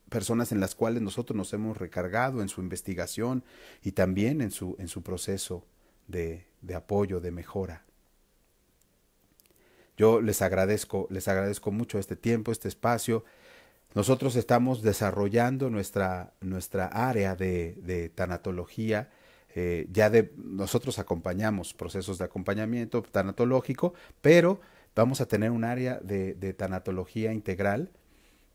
S1: personas en las cuales nosotros nos hemos recargado en su investigación y también en su proceso de apoyo, de mejora. Yo les agradezco mucho este tiempo, este espacio. Nosotros estamos desarrollando nuestra área de tanatología. Nosotros acompañamos procesos de acompañamiento tanatológico, pero vamos a tener un área de tanatología integral.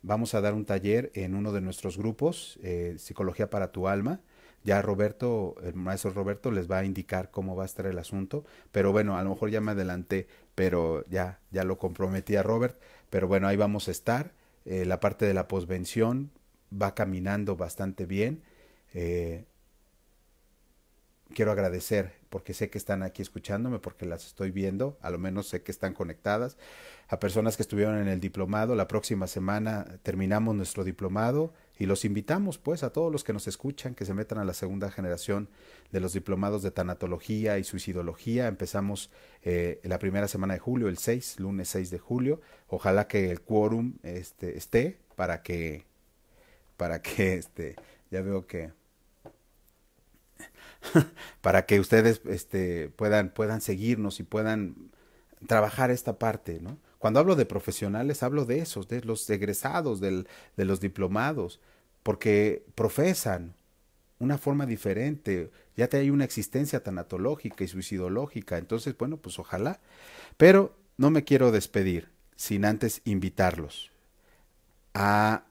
S1: Vamos a dar un taller en uno de nuestros grupos, Psicología para tu alma. Ya el maestro Roberto les va a indicar cómo va a estar el asunto, pero bueno, a lo mejor ya me adelanté, pero ya lo comprometí a Robert, pero bueno, ahí vamos a estar. La parte de la posvención va caminando bastante bien. Quiero agradecer, porque sé que están aquí escuchándome, porque las estoy viendo, a lo menos sé que están conectadas, a personas que estuvieron en el diplomado. La próxima semana terminamos nuestro diplomado y los invitamos pues a todos los que nos escuchan que se metan a la segunda generación de los diplomados de tanatología y suicidología. Empezamos la primera semana de julio, lunes 6 de julio. Ojalá que el quórum esté para que ya veo que para que ustedes puedan seguirnos y puedan trabajar esta parte, ¿no? Cuando hablo de profesionales, hablo de esos, de los egresados de los diplomados, porque profesan una forma diferente, ya hay una existencia tanatológica y suicidológica, entonces, bueno, pues ojalá. Pero no me quiero despedir sin antes invitarlos a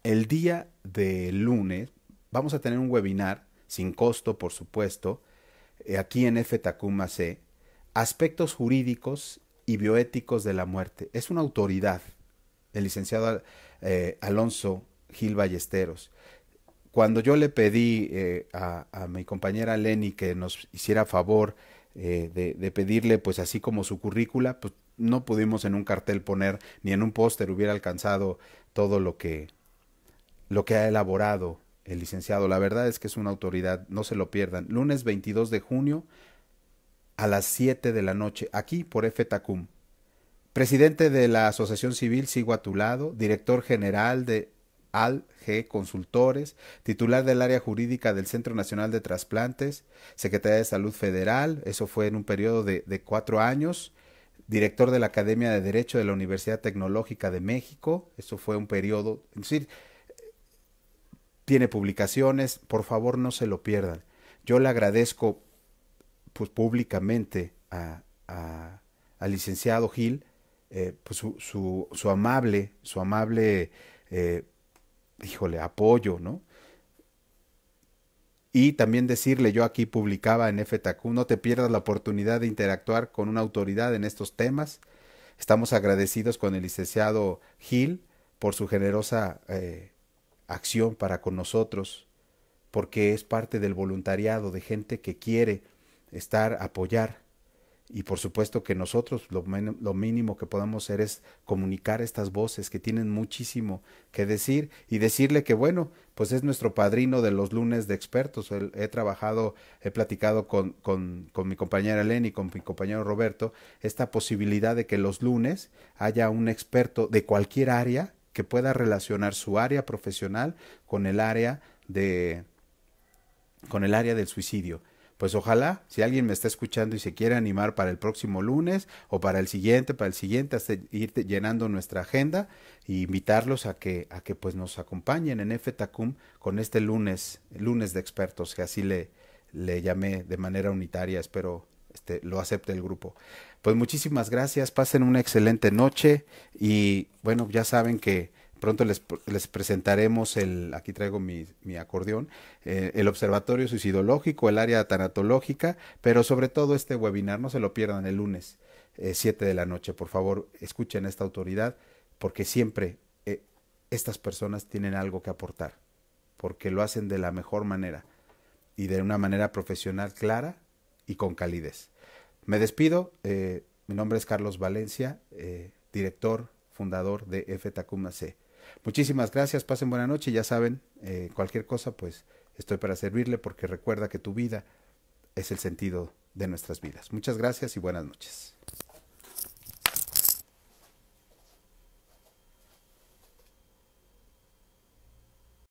S1: el día de lunes. Vamos a tener un webinar sin costo, por supuesto, aquí en F-Tacuma C, aspectos jurídicos y bioéticos de la muerte. Es una autoridad, el licenciado Alonso Gil Ballesteros. Cuando yo le pedí a mi compañera Lenny que nos hiciera favor de pedirle, pues así como su currícula, pues no pudimos en un cartel poner, ni en un póster hubiera alcanzado todo lo que ha elaborado el licenciado. La verdad es que es una autoridad, no se lo pierdan. Lunes 22 de junio a las 7 de la noche, aquí por F-Tacum. Presidente de la Asociación Civil Sigo a tu Lado, director general de ALG Consultores, titular del área jurídica del Centro Nacional de Trasplantes, Secretaría de Salud Federal, eso fue en un periodo de 4 años, director de la Academia de Derecho de la Universidad Tecnológica de México, eso fue un periodo, es decir, tiene publicaciones, por favor no se lo pierdan. Yo le agradezco pues públicamente al licenciado Gil pues su amable apoyo, ¿no? Y también decirle, yo aquí publicaba en FTQ, no te pierdas la oportunidad de interactuar con una autoridad en estos temas. Estamos agradecidos con el licenciado Gil por su generosa acción para con nosotros, porque es parte del voluntariado de gente que quiere apoyar, y por supuesto que nosotros lo mínimo que podemos hacer es comunicar estas voces que tienen muchísimo que decir y decirle que bueno, pues es nuestro padrino de los lunes de expertos. He platicado con mi compañera Eleni y con mi compañero Roberto esta posibilidad de que los lunes haya un experto de cualquier área que pueda relacionar su área profesional con el área del suicidio. Pues ojalá, si alguien me está escuchando y se quiere animar para el próximo lunes o para el siguiente, hasta ir llenando nuestra agenda e invitarlos a que pues nos acompañen en FTACUM con este lunes de expertos, que así le llamé de manera unitaria. Espero lo acepte el grupo. Pues muchísimas gracias, pasen una excelente noche y bueno, ya saben que pronto les presentaremos aquí traigo mi acordeón, el Observatorio Suicidológico, el área tanatológica, pero sobre todo este webinar, no se lo pierdan el lunes, 7 de la noche. Por favor, escuchen a esta autoridad, porque siempre estas personas tienen algo que aportar, porque lo hacen de la mejor manera y de una manera profesional clara y con calidez. Me despido, mi nombre es Carlos Valencia, director, fundador de FTACUM-AC. Muchísimas gracias, pasen buena noche, ya saben, cualquier cosa pues estoy para servirle, porque recuerda que tu vida es el sentido de nuestras vidas. Muchas gracias y buenas noches.